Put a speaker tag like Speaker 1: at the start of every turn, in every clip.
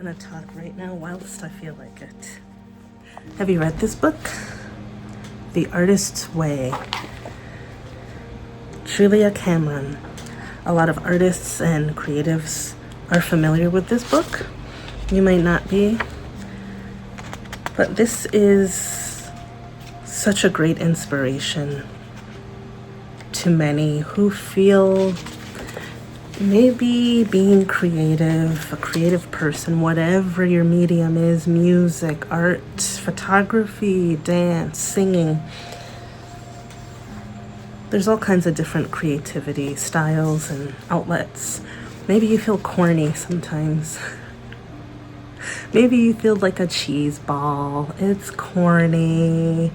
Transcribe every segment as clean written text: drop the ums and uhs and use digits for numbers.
Speaker 1: I'm gonna talk right now whilst I feel like it. Have you read this book? The Artist's Way. Julia Cameron. A lot of artists and creatives are familiar with this book. You might not be. But this is such a great inspiration to many who feel maybe being creative, a creative person, whatever your medium is, music, art, photography, dance, singing. There's all kinds of different creativity styles and outlets. Maybe you feel corny sometimes. Maybe you feel like a cheese ball. It's corny.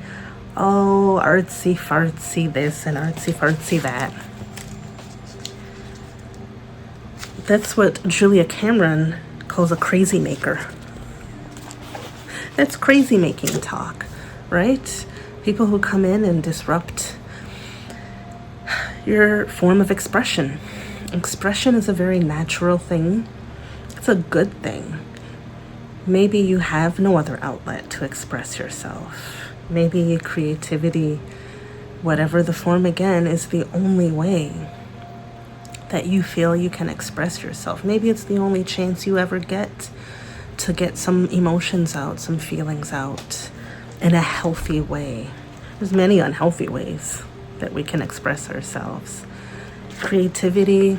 Speaker 1: Oh, artsy fartsy this and artsy fartsy that. That's what Julia Cameron calls a crazy maker. That's crazy making talk, right? People who come in and disrupt your form of expression. Expression is a very natural thing. It's a good thing. Maybe you have no other outlet to express yourself. Maybe creativity, whatever the form again, is the only way that you feel you can express yourself. Maybe it's the only chance you ever get to get some emotions out, some feelings out in a healthy way. There's many unhealthy ways that we can express ourselves. Creativity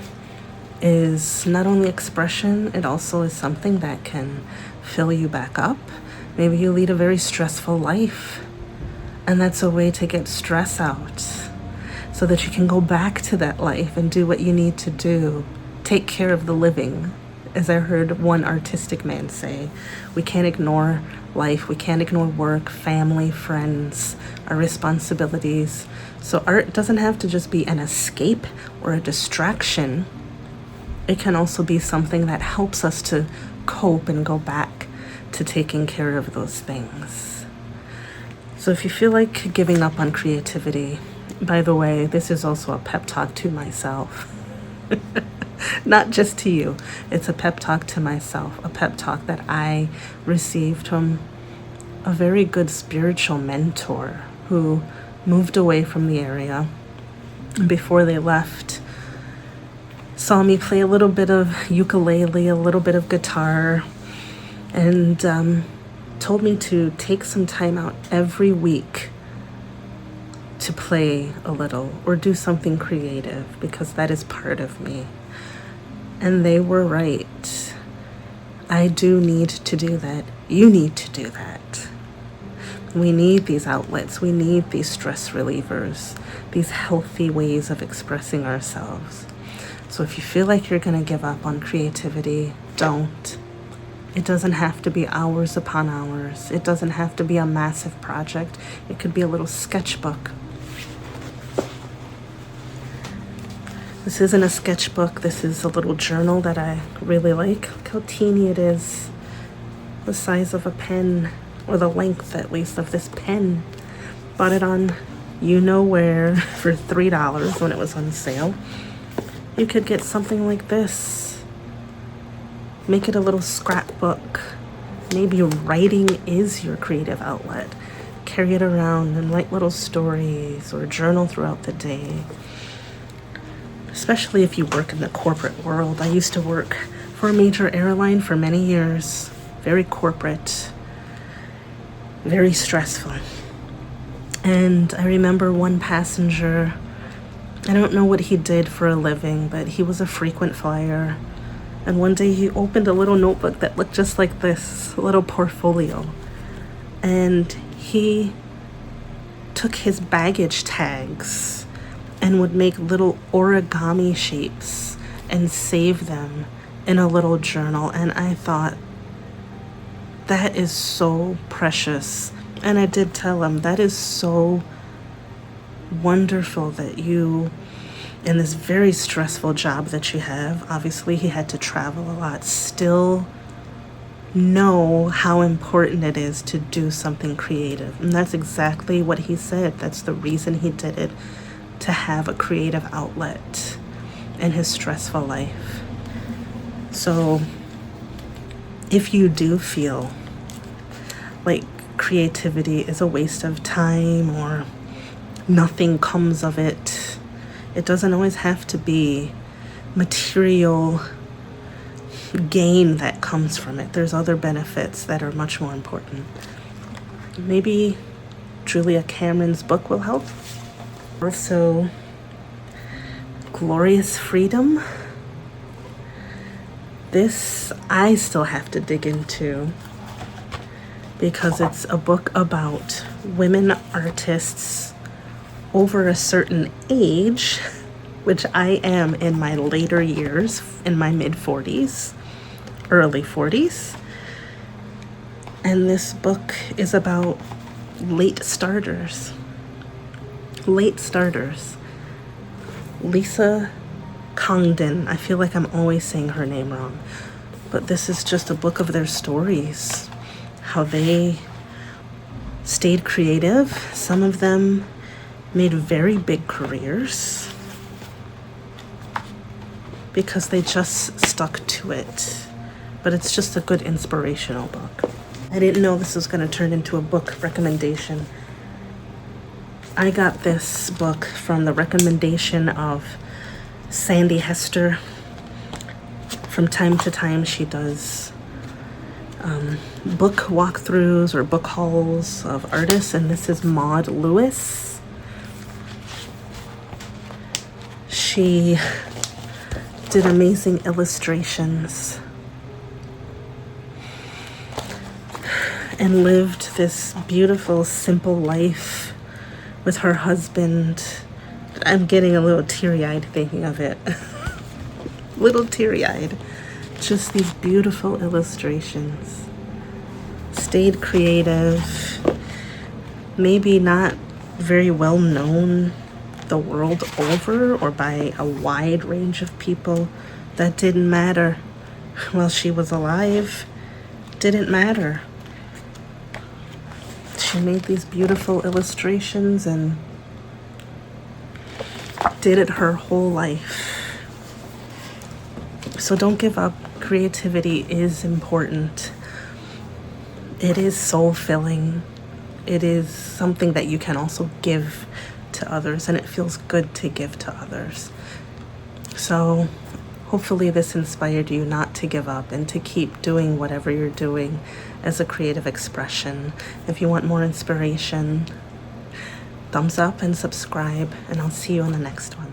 Speaker 1: is not only expression, it also is something that can fill you back up. Maybe you lead a very stressful life, and that's a way to get stress out, so that you can go back to that life and do what you need to do. Take care of the living. As I heard one artistic man say, we can't ignore life. We can't ignore work, family, friends, our responsibilities. So art doesn't have to just be an escape or a distraction. It can also be something that helps us to cope and go back to taking care of those things. So if you feel like giving up on creativity, by the way, this is also a pep talk to myself. Not just to you. It's a pep talk to myself. A pep talk that I received from a very good spiritual mentor who moved away from the area. And before they left, saw me play a little bit of ukulele, a little bit of guitar, and told me to take some time out every week to play a little or do something creative, because that is part of me. And they were right. I do need to do that. You need to do that. We need these outlets. We need these stress relievers, these healthy ways of expressing ourselves. So if you feel like you're going to give up on creativity, don't. It doesn't have to be hours upon hours. It doesn't have to be a massive project. It could be a little sketchbook. This isn't a sketchbook. This is a little journal that I really like. Look how teeny it is. The size of a pen, or the length at least of this pen. Bought it on you know where for $3 when it was on sale. You could get something like this. Make it a little scrapbook. Maybe writing is your creative outlet. Carry it around and write little stories or journal throughout the day. Especially if you work in the corporate world. I used to work for a major airline for many years. Very corporate, very stressful. And I remember one passenger, I don't know what he did for a living, but he was a frequent flyer. And one day he opened a little notebook that looked just like this, a little portfolio. And he took his baggage tags and would make little origami shapes and save them in a little journal. And I thought, that is so precious. And I did tell him, that is so wonderful that you, in this very stressful job that you have, obviously he had to travel a lot, still know how important it is to do something creative. And that's exactly what he said. That's the reason he did it, to have a creative outlet in his stressful life. So if you do feel like creativity is a waste of time or nothing comes of it, it doesn't always have to be material gain that comes from it. There's other benefits that are much more important. Maybe Julia Cameron's book will help. Also, Glorious Freedom. This I still have to dig into because it's a book about women artists over a certain age, which I am in my later years, in my mid-40s, early 40s. And this book is about late starters. Late starters. Lisa Congdon. I feel like I'm always saying her name wrong. But this is just a book of their stories. How they stayed creative. Some of them made very big careers because they just stuck to it. But it's just a good inspirational book. I didn't know this was going to turn into a book recommendation. I got this book from the recommendation of Sandy Hester. From time to time, she does book walkthroughs or book hauls of artists, and this is Maud Lewis. She did amazing illustrations and lived this beautiful, simple life with her husband. I'm getting a little teary-eyed thinking of it. Little teary-eyed. Just these beautiful illustrations. Stayed creative. Maybe not very well known the world over or by a wide range of people. That didn't matter. While she was alive, didn't matter. She made these beautiful illustrations and did it her whole life. So don't give up. Creativity is important. It is soul-filling. It is something that you can also give to others, and it feels good to give to others. So hopefully this inspired you not to give up and to keep doing whatever you're doing as a creative expression. If you want more inspiration, thumbs up and subscribe, and I'll see you on the next one.